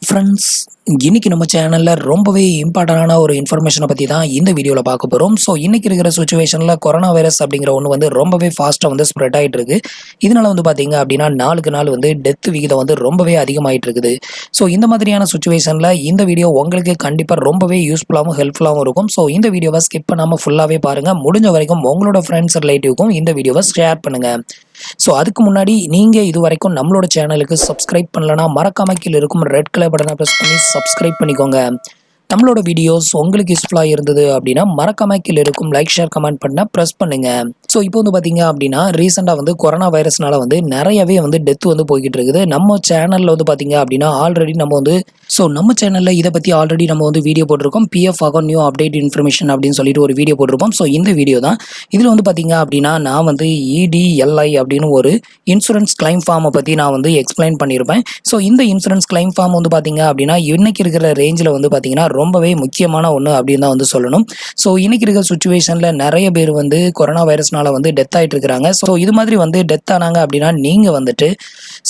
Friends, இன்னைக்கு நம்ம சேனலில் ரொம்பவே இம்பார்ட்டண்டான ஒரு இன்ஃபர்மேஷனை பற்றி தான் இந்த வீடியோவில் பார்க்க போகிறோம். ஸோ இன்றைக்கி இருக்கிற சுச்சுவேஷனில் கொரோனா வைரஸ் அப்படிங்கிற ஒன்று வந்து ரொம்பவே ஃபாஸ்ட்டாக வந்து ஸ்ப்ரெட் ஆகிட்டு இருக்குது. இதனால் வந்து பார்த்தீங்க அப்படின்னா நாளுக்கு நாள் வந்து டெத் விகிதம் வந்து ரொம்பவே அதிகமாகிட்டு இருக்குது. ஸோ இந்த மாதிரியான சுச்சுவேஷனில் இந்த வீடியோ உங்களுக்கு கண்டிப்பாக ரொம்பவே யூஸ்ஃபுல்லாகவும் ஹெல்ப்ஃபுல்லாகவும் இருக்கும். ஸோ இந்த வீடியோவை ஸ்கிப் பண்ணாமல் ஃபுல்லாகவே பாருங்கள். முடிஞ்ச வரைக்கும் உங்களோட ஃப்ரெண்ட்ஸ் ரிலேட்டிவ்க்கும் இந்த வீடியோவை ஷேர் பண்ணுங்கள். ஸோ அதுக்கு முன்னாடி நீங்கள் இது வரைக்கும் நம்மளோட சேனலுக்கு சப்ஸ்கிரைப் பண்ணலன்னா மறக்காம கீழே இருக்கும் ரெட் கலர் பட்டனை ப்ரெஸ் பண்ணி சப்ஸ்கிரைப் பண்ணிக்கோங்க. நம்மளோட வீடியோஸ் உங்களுக்கு யூஸ்ஃபுல்லாக இருந்தது அப்படின்னா மறக்காம கீழே இருக்கும் லைக் ஷேர் கமெண்ட் பண்ண ப்ரெஸ் பண்ணுங்க. ஸோ இப்போ வந்து பார்த்தீங்க அப்படின்னா ரீசெண்டாக வந்து கொரோனா வைரஸ்னால வந்து நிறையவே வந்து டெத் வந்து போய்கிட்டு இருக்குது. நம்ம சேனலில் வந்து பார்த்தீங்க அப்படின்னா ஆல்ரெடி நம்ம சேனலில் இதை பற்றி ஆல்ரெடி நம்ம வந்து வீடியோ போட்டிருக்கோம். PF account new update information அப்படின்னு சொல்லிட்டு ஒரு வீடியோ போட்டிருப்போம். ஸோ இந்த வீடியோ தான் இதில் வந்து பார்த்தீங்க அப்படின்னா நான் வந்து EDLI அப்படின்னு ஒரு இன்சூரன்ஸ் கிளைம் ஃபார்மை பற்றி நான் வந்து எக்ஸ்பிளைன் பண்ணியிருப்பேன். ஸோ இந்த இன்சூரன்ஸ் கிளைம் ஃபார்ம் வந்து பார்த்தீங்க அப்படின்னா இன்னைக்கு இருக்கிற ரேஞ்சில் வந்து பார்த்தீங்கன்னா ரொம்பவே முக்கியமான ஒன்று அப்படின்னு தான் வந்து சொல்லணும். ஸோ இன்னைக்கு இருக்கிற சுச்சுவேஷனில் நிறைய பேர் வந்து கொரோனா வைரஸ்னால வந்து டெத் ஆகிட்டு இருக்கிறாங்க. ஸோ இது மாதிரி வந்து டெத் ஆனாங்க அப்படின்னா நீங்கள் வந்துட்டு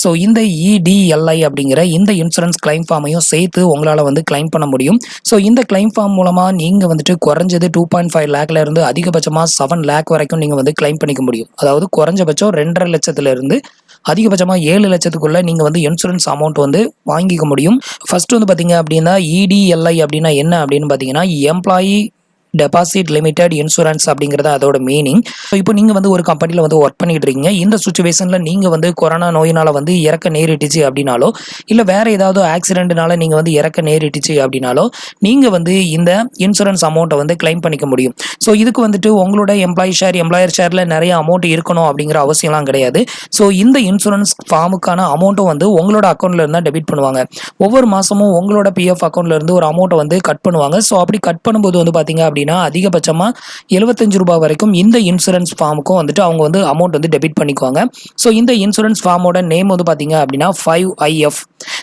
ஸோ இந்த EDLI அப்படிங்கிற இந்த இன்சூரன்ஸ் கிளைம் ஃபார்மையும் சேர்த்து உங்களால் வந்து கிளைம் பண்ண முடியும். ஸோ இந்த கிளைம் ஃபார்ம் மூலமாக நீங்கள் வந்துட்டு குறைஞ்சது 2.5 லேக்ல இருந்து அதிகபட்சமாக 7 லேக் வரைக்கும் நீங்கள் வந்து கிளைம் பண்ணிக்க முடியும். அதாவது குறைஞ்சபட்சம் 2.5 லட்சத்திலிருந்து அதிகபட்சமாக 7 லட்சத்துக்குள்ள நீங்கள் வந்து இன்சூரன்ஸ் அமௌண்ட் வந்து வாங்கிக்க முடியும். ஃபர்ஸ்ட் வந்து பார்த்தீங்க அப்படின்னா EDLI அப்படின்னா என்ன அப்படின்னு பார்த்தீங்கன்னா எம்ப்ளாயி டெபாசிட் லிமிடெட் இன்சூரன்ஸ் அப்படிங்கிறது அதோட மீனிங். ஸோ இப்போ நீங்கள் வந்து ஒரு கம்பெனியில் வந்து ஒர்க் பண்ணிட்டு இருக்கீங்க. இந்த சுச்சுவேஷனில் நீங்கள் வந்து கொரோனா நோயினால் வந்து இறக்க நேரிட்டுச்சு அப்படின்னாலோ இல்லை வேறு ஏதாவது ஆக்சிடென்ட்னால நீங்கள் வந்து இறக்க நேரிட்டுச்சு அப்படின்னாலோ நீங்கள் வந்து இந்த இன்சூரன்ஸ் அமௌண்ட்டை வந்து கிளைம் பண்ணிக்க முடியும். ஸோ இதுக்கு வந்துட்டு உங்களோட எம்ப்ளாயர் ஷேரில் நிறைய அமௌண்ட் இருக்கணும் அப்படிங்கிற அவசியம்லாம் கிடையாது. ஸோ இந்த இன்சூரன்ஸ் ஃபார்முக்கான அமௌண்ட்டும் வந்து உங்களோட அக்கௌண்ட்ல இருந்தால் டெபிட் பண்ணுவாங்க. ஒவ்வொரு மாதமும் உங்களோட PF அக்கௌண்ட்ல இருந்து ஒரு அமௌண்ட்டை வந்து கட் பண்ணுவாங்க. ஸோ அப்படி கட் பண்ணும்போது வந்து பார்த்தீங்க அப்படின்னா அதிகபட்சமாக 75 ரூபாய் வரைக்கும் இந்த இன்சூரன்ஸ் ஃபார்முக்கும் வந்துட்டு அவங்க வந்து அமௌண்ட் வந்து டெபிட் பண்ணிக்குவாங்க. ஸோ இந்த இன்சூரன்ஸ் ஃபார்மோட நேம் வந்து பார்த்தீங்க அப்படின்னா 5IF.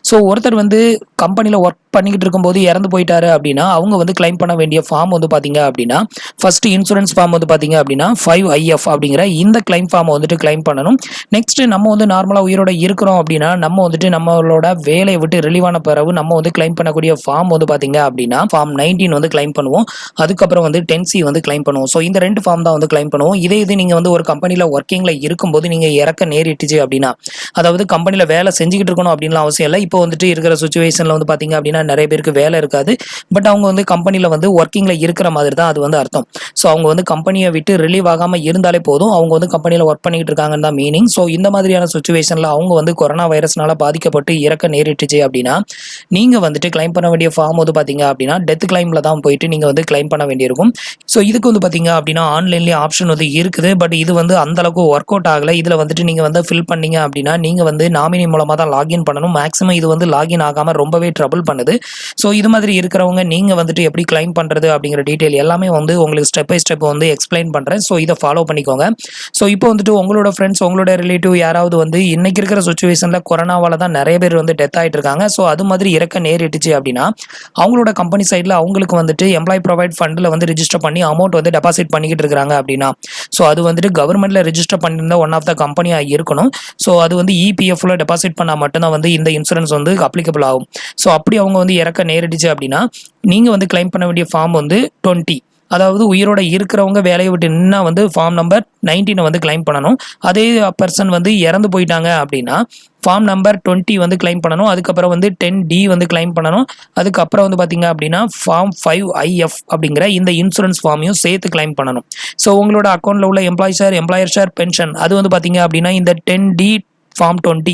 ஸோ ஒருத்தர் வந்து கம்பெனியில் ஒர்க் பண்ணிக்கிட்டு இருக்கும்போது இறந்து போயிட்டாரு அப்படின்னா அவங்க வந்து கிளைம் பண்ண வேண்டிய ஃபார்ம் வந்து பார்த்தீங்க அப்படின்னா ஃபர்ஸ்ட் இன்சூரன்ஸ் ஃபார்ம் வந்து பார்த்தீங்க அப்படின்னா 5IF அப்படிங்கிற இந்த கிளைம் ஃபார்மை வந்துட்டு கிளைம் பண்ணணும். நெக்ஸ்ட் நம்ம வந்து நார்மலாக உயிரோட இருக்கிறோம் அப்படின்னா நம்ம வந்துட்டு நம்மளோட வேலையை விட்டு ரிலீவான பிறகு நம்ம வந்து கிளைம் பண்ணக்கூடிய ஃபார்ம் வந்து பார்த்தீங்க அப்படின்னா ஃபார்ம் 19 வந்து கிளைம் பண்ணுவோம். அதுக்கப்புறம் வந்து 10C வந்து கிளைம் பண்ணுவோம். ஸோ இந்த 2 ஃபார்ம் தான் வந்து கிளைம் பண்ணுவோம். இது நீங்கள் வந்து ஒரு கம்பெனியில் ஒர்க்கிங்கில் இருக்கும்போது நீங்கள் இறக்க நேரிட்டுச்சு அப்படின்னா அதாவது கம்பெனியில் வேலை செஞ்சுக்கிட்டு இருக்கணும் அப்படின்னு அவசியம் இல்லை. இப்போ வந்துட்டு இருக்கிற சுச்சுவேஷனில் வந்து பார்த்தீங்க அப்படின்னா நிறைய பேருக்கு வேலை இருக்காது. பட் அவங்க வந்து கம்பெனியில் வந்து ஒர்க்கிங்கில் இருக்கிற மாதிரி தான் அது வந்து அர்த்தம். ஸோ அவங்க வந்து கம்பெனியை விட்டு ரிலீவ் ஆகாமல் இருந்தாலே போதும், அவங்க வந்து கம்பெனியில் ஒர்க் பண்ணிக்கிட்டு இருக்காங்கன்னு தான் மீனிங். ஸோ இந்த மாதிரியான சுச்சுவேஷனில் அவங்க வந்து கொரோனா வைரஸ்னால பாதிக்கப்பட்டு இறக்க நேரிட்டுச்சு அப்படின்னா நீங்கள் வந்துட்டு கிளைம் பண்ண வேண்டிய ஃபார்ம் வந்து பார்த்தீங்க அப்படின்னா டெத் கிளைமில் தான் போயிட்டு நீங்கள் வந்து கிளைம் பண்ண வேண்டியிருக்கும். ஸோ இதுக்கு வந்து பார்த்தீங்க அப்படின்னா ஆன்லைன்லேயே ஆப்ஷன் வந்து இருக்குது. பட் இது வந்து அந்த அளவுக்கு ஒர்க் அவுட் ஆகலை. இதில் வந்துட்டு நீங்கள் வந்து ஃபில் பண்ணீங்க அப்படின்னா நீங்கள் வந்து நாமினி மூலமாக தான் லாகின் பண்ணணும். மேக்ஸிமம் இது வந்து லாகின் ஆகாமல் ரொம்பவே ட்ரபிள் பண்ணுது. ஸோ இது மாதிரி இருக்கிறவங்க நீங்கள் வந்துட்டு எப்படி கிளைம் பண்ணுறது அப்படிங்கிற டீட்டெயில் எல்லாமே வந்து உங்களுக்கு ஸ்டெப் பை ஸ்டெப் வந்து எக்ஸ்பிளைன் பண்ணுறேன். ஸோ இதை ஃபாலோ பண்ணிக்கோங்க. ஸோ இப்போ வந்துட்டு உங்களோட ஃப்ரெண்ட்ஸ் உங்களோட ரிலேட்டிவ் யாராவது வந்து இன்னைக்கு இருக்கிற சுச்சுவேஷனில் கொரோனாவால் தான் நிறைய பேர் வந்து டெத் ஆகிட்டு இருக்காங்க. ஸோ அது மாதிரி இறக்க நேரிட்டுச்சு அப்படின்னா அவங்களோட கம்பெனி சைடில் அவங்களுக்கு வந்துட்டு எம்ப்ளாய் ப்ரொவைட் ஃபண்டில் வந்து ரிஜிஸ்டர் பண்ணி அமௌண்ட் வந்து டெபாசிட் பண்ணிக்கிட்டு இருக்காங்க அப்படின்னா ஸோ அது வந்துட்டு கவர்மெண்ட்டில் ரிஜிஸ்டர் பண்ணியிருந்த ஒன் ஆஃப் த கம்பெனியாக இருக்கணும். ஸோ அது வந்து EPFல டெபாசிட் பண்ணால் மட்டும்தான் வந்து இந்த இன்சூரன்ஸ் வந்து அப்ளிகபிள் ஆகும். ஸோ அப்படி அவங்க வந்து இறக்க நேரிட்டுச்சு அப்படின்னா நீங்கள் வந்து கிளைம் பண்ண வேண்டிய ஃபார்ம் வந்து 20, அதாவது உயிரோட இருக்கிறவங்க வேலையை விட்டு நின்னா வந்து ஃபார்ம் நம்பர் 19 வந்து கிளைம் பண்ணணும். அதே பர்சன் வந்து இறந்து போயிட்டாங்க அப்படின்னா ஃபார்ம் நம்பர் 20 வந்து கிளைம் பண்ணணும். அதுக்கப்புறம் வந்து 10D வந்து கிளைம் பண்ணணும். அதுக்கப்புறம் வந்து பார்த்தீங்க அப்படின்னா ஃபார்ம் 5IF அப்படிங்கிற இந்த இன்சூரன்ஸ் ஃபார்மையும் சேர்த்து கிளைம் பண்ணணும். ஸோ உங்களோட அக்கௌண்ட்டில் உள்ள எம்ப்ளாயர் ஷேர் பென்ஷன் அது வந்து பார்த்தீங்க அப்படின்னா இந்த 10D ஃபார்ம் 20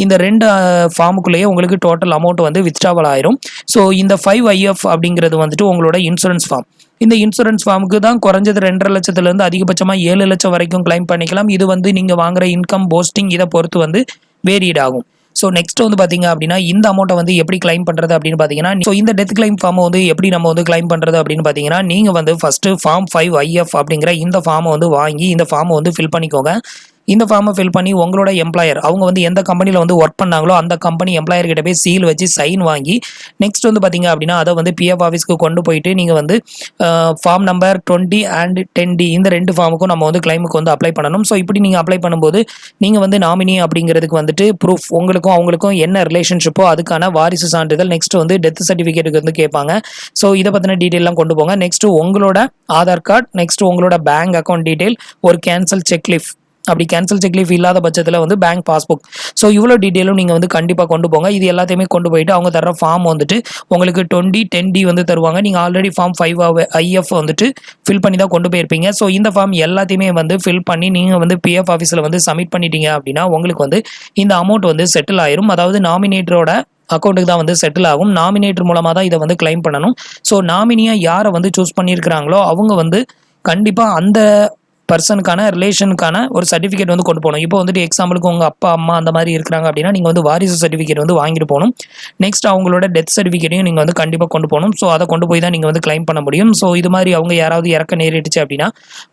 இந்த 2 ஃபார்முக்குள்ளேயே உங்களுக்கு டோட்டல் அமௌண்ட் வந்து withdrawal ஆயிரும். ஸோ இந்த 5IF அப்படிங்கிறது வந்துட்டு உங்களோட இன்சூரன்ஸ் ஃபார்ம். இந்த இன்சூரன்ஸ் ஃபார்முக்கு தான் குறைஞ்சது 2.5 லட்சத்துலேருந்து அதிகபட்சமாக 7 லட்சம் வரைக்கும் கிளைம் பண்ணிக்கலாம். இது வந்து நீங்கள் வாங்குற இன்கம் போஸ்டிங் இதை பொறுத்து வந்து வேரியட் ஆகும். ஸோ நெக்ஸ்ட் வந்து பார்த்தீங்க அப்படின்னா இந்த அமௌண்ட்டை வந்து எப்படி கிளைம் பண்ணுறது அப்படின்னு பார்த்தீங்கன்னா ஸோ இந்த டெத் கிளைம் ஃபார்மை வந்து எப்படி நம்ம வந்து கிளைம் பண்ணுறது அப்படின்னு பார்த்தீங்கன்னா நீங்கள் வந்து ஃபஸ்ட்டு ஃபார்ம் 5IF அப்படிங்கிற இந்த ஃபார்மை வந்து வாங்கி இந்த ஃபார்மை வந்து ஃபில் பண்ணிக்கோங்க. இந்த ஃபார்மை ஃபில் பண்ணி உங்களோட எம்ப்ளாயர் அவங்க வந்து எந்த கம்பெனியில் வந்து ஒர்க் பண்ணாங்களோ அந்த கம்பெனி எம்ப்ளாயர் கிட்ட போய் சீல் வச்சு சைன் வாங்கி நெக்ஸ்ட் வந்து பார்த்தீங்க அப்படின்னா அதை வந்து பிஎஃப் ஆஃபீஸ்க்கு கொண்டு போயிட்டு நீங்கள் வந்து ஃபார்ம் நம்பர் 20 அண்ட் 10D இந்த 2 ஃபார்முக்கும் நம்ம வந்து கிளைமுக்கு வந்து அப்ளை பண்ணணும். ஸோ இப்படி நீங்கள் அப்ளை பண்ணும்போது நீங்கள் வந்து நாமினி அப்படிங்கிறதுக்கு வந்துட்டு ப்ரூஃப் உங்களுக்கும் அவங்களுக்கும் என்ன ரிலேஷன்ஷிப்போ அதுக்கான வாரிசு சான்றிதழ், நெக்ஸ்ட் வந்து டெத் சர்டிஃபிகேட்டுக்கு வந்து கேட்பாங்க. ஸோ இதை பற்றின டீட்டெயிலாம் கொண்டு போங்க. நெக்ஸ்ட் உங்களோட ஆதார் கார்டு, நெக்ஸ்ட் உங்களோட பேங்க் அக்கௌண்ட் டீட்டெயில், ஒரு கேன்சல் செக்லீஃப், அப்படி கேன்சல் செக்லீஃப் இல்லாத பட்சத்தில் வந்து பேங்க் பாஸ்புக். ஸோ இவ்வளோ டீட்டெயிலும் நீங்கள் வந்து கண்டிப்பாக கொண்டு போங்க. இது எல்லாத்தையுமே கொண்டு போயிட்டு அவங்க தர ஃபார்ம் வந்துட்டு உங்களுக்கு 2010D வந்து தருவாங்க. நீங்கள் ஆல்ரெடி ஃபார்ம் 5IF வந்துட்டு ஃபில் பண்ணி தான் கொண்டு போயிருப்பீங்க. ஸோ இந்த ஃபார்ம் எல்லாத்தையுமே வந்து ஃபில் பண்ணி நீங்கள் வந்து பிஎஃப் ஆஃபீஸில் வந்து சப்மிட் பண்ணிட்டீங்க அப்படின்னா உங்களுக்கு வந்து இந்த அமௌண்ட் வந்து செட்டில் ஆயிரும். அதாவது நாமினேட்டரோட அக்கௌண்ட்டுக்கு தான் வந்து செட்டில் ஆகும். நாமினேட்டர் மூலமாக தான் இதை வந்து கிளைம் பண்ணணும். ஸோ நாமினியாக யாரை வந்து சூஸ் பண்ணியிருக்கிறாங்களோ அவங்க வந்து கண்டிப்பாக அந்த பர்சனுக்கான ரிலேஷனுக்கான ஒரு சர்டிஃபிகேட் வந்து கொண்டு போகணும். இப்போ வந்துட்டு எக்ஸாம்பிளுக்கு உங்கள் அப்பா அம்மா அந்த மாதிரி இருக்கிறாங்க அப்படின்னா நீங்கள் வந்து வாரிசு சர்டிஃபிகேட் வந்து வாங்கிட்டு போகணும். நெக்ஸ்ட் அவங்களோட டெத் சர்டிஃபிகேட்டையும் நீங்கள் வந்து கண்டிப்பாக கொண்டு போகணும். ஸோ அதை கொண்டு போய் தான் நீங்கள் வந்து கிளைம் பண்ண முடியும். ஸோ இது மாதிரி அவங்க யாராவது இறக்க நேரிட்டுச்சு அப்படின்னா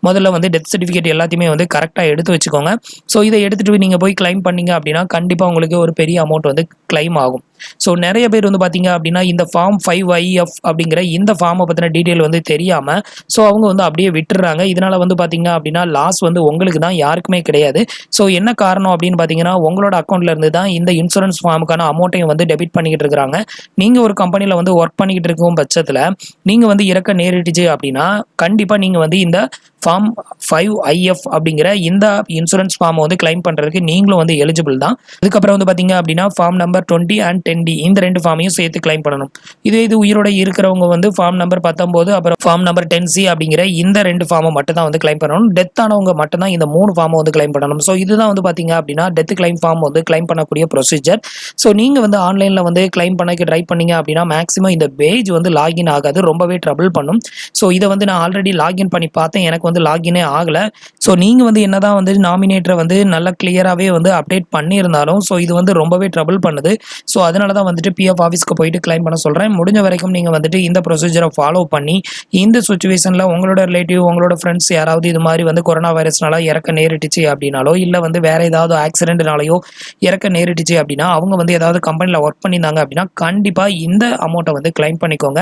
முதல்ல வந்து டெத் சர்டிஃபிகேட் எல்லாத்தையுமே வந்து கரெக்டாக எடுத்து வச்சுக்கோங்க. ஸோ இதை எடுத்துகிட்டு நீங்கள் போய் கிளைம் பண்ணீங்க அப்படின்னா கண்டிப்பாக உங்களுக்கு ஒரு பெரிய அமௌண்ட் வந்து கிளைம் ஆகும். ஸோ நிறைய பேர் வந்து பார்த்தீங்க அப்படின்னா இந்த ஃபார்ம் 5IF அப்படிங்கிற இந்த ஃபார்மை பற்றின டீட்டெயில் வந்து தெரியாமல் ஸோ அவங்க வந்து அப்படியே விட்டுறாங்க. இதனால் வந்து பார்த்தீங்க அப்படின்னா லாஸ் வந்து உங்களுக்கு தான், யாருக்குமே கிடையாது. ஸோ என்ன காரணம் அப்படின்னு பார்த்தீங்கன்னா உங்களோட அக்கௌண்ட்ல இருந்து தான் இந்த இன்சூரன்ஸ் ஃபார்முக்கான அமௌண்ட்டையும் வந்து டெபிட் பண்ணிக்கிட்டு இருக்கிறாங்க. நீங்கள் ஒரு கம்பெனியில் வந்து ஒர்க் பண்ணிக்கிட்டு இருக்கும் பட்சத்தில் நீங்கள் வந்து இறக்க நேரிட்டுச்சு அப்படின்னா கண்டிப்பாக நீங்கள் வந்து இந்த ஃபார்ம் 5IF அப்படிங்கிற இந்த இன்சூரன்ஸ் ஃபார்மை வந்து கிளைம் பண்ணுறதுக்கு நீங்களும் வந்து எலிஜிபிள் தான். அதுக்கப்புறம் வந்து பார்த்தீங்க அப்படின்னா ஃபார்ம் நம்பர் 20 அண்ட் 10D இந்த 2 ஃபார்மையும் சேர்த்து கிளைம் பண்ணணும். இது உயிரோட இருக்கிறவங்க வந்து ஃபார்ம் நம்பர் 19 அப்புறம் ஃபார்ம் நம்பர் 10C அப்படிங்கிற இந்த 2 ஃபார்மை மட்டும் தான் வந்து கிளைம் பண்ணணும். டெத் ஆனவங்க மட்டும் தான் இந்த 3 ஃபார்மை வந்து கிளைம் பண்ணணும். ஸோ இதுதான் வந்து பார்த்தீங்க அப்படின்னா டெத் கிளைம் ஃபார்ம் வந்து கிளைம் பண்ணக்கூடிய ப்ரொசீஜர். ஸோ நீங்கள் வந்து ஆன்லைனில் வந்து கிளைம் பண்ணக்கு ட்ரை பண்ணீங்க அப்படின்னா மேக்ஸிமம் இந்த பேஜ் வந்து லாகின் ஆகாது, ரொம்பவே ட்ரபிள் பண்ணும். ஸோ இதை வந்து நான் ஆல்ரெடி லாகின் பண்ணி பார்த்தேன், எனக்கு வந்து லாகினே ஆகலை. ஸோ நீங்கள் வந்து என்னதான் வந்து நாமினேட்டரை வந்து நல்லா கிளியராகவே வந்து அப்டேட் பண்ணியிருந்தாலும் ஸோ இது வந்து ரொம்பவே ட்ரபிள் பண்ணுது. ஸோ அதனால தான் வந்துட்டு பிஎஃப் ஆஃபீஸ்க்கு போயிட்டு கிளைம் பண்ண சொல்கிறேன். முடிஞ்ச வரைக்கும் நீங்கள் வந்துட்டு இந்த ப்ரொசீஜரை ஃபாலோ பண்ணி இந்த சுச்சுவேஷனில் உங்களோட ரிலேட்டிவ் உங்களோட ஃப்ரெண்ட்ஸ் யாராவது இது மாதிரி வந்து கொரோனா வைரஸ்னால இறக்க நேரிட்டுச்சு அப்படின்னாலோ இல்லை வந்து வேறு ஏதாவது ஆக்சிடென்ட்னாலையோ இறக்க நேரிட்டுச்சு அப்படின்னா அவங்க வந்து ஏதாவது கம்பெனியில் ஒர்க் பண்ணியிருந்தாங்க அப்படின்னா கண்டிப்பாக இந்த அமௌண்ட்டை வந்து கிளைம் பண்ணிக்கோங்க.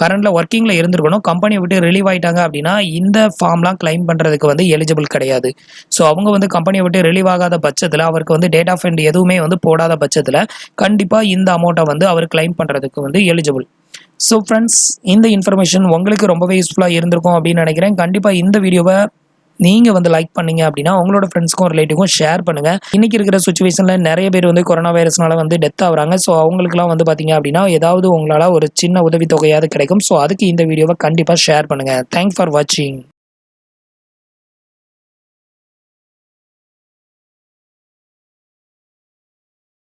கரண்டில் ஒர்க்கிங்கில் இருந்திருக்கணும். கம்பெனியை விட்டு ரிலீவ் ஆகிட்டாங்க அப்படின்னா இந்த ஃபார்ம்லாம் கிளைம் பண்ணுறதுக்கு வந்து எலிஜிபிள் கிடையாது. ஸோ அவங்க வந்து கம்பெனியை விட்டு ரிலீவ் ஆகாத பட்சத்தில் அவருக்கு வந்து டேட் ஆஃப் எண்ட் எதுவுமே வந்து போடாத பட்சத்தில் கண்டிப்பாக இந்த அமௌண்ட்டை வந்து அவர் கிளைம் பண்ணுறதுக்கு வந்து எலிஜிபிள். ஸோ ஃப்ரெண்ட்ஸ், இந்த இன்ஃபர்மேஷன் உங்களுக்கு ரொம்பவே யூஸ்ஃபுல்லாக இருந்திருக்கும் அப்படின்னு நினைக்கிறேன். கண்டிப்பாக இந்த வீடியோவை நீங்கள் வந்து லைக் பண்ணீங்க அப்படின்னா உங்களோட ஃப்ரெண்ட்ஸ்க்கும் ரிலேட்டிவ்க்கும் ஷேர் பண்ணுங்கள். இன்றைக்கி இருக்கிற சுச்சுவேஷனில் நிறைய பேர் வந்து கொரோனா வைரஸ்னால வந்து டெத் ஆகுறாங்க. ஸோ அவங்களுக்குலாம் வந்து பார்த்தீங்க அப்படின்னா ஏதாவது உங்களால் ஒரு சின்ன உதவித்தொகையாவது கிடைக்கும். ஸோ அதுக்கு இந்த வீடியோவை கண்டிப்பாக ஷேர் பண்ணுங்கள். தேங்க்ஸ் ஃபார் வாட்சிங்.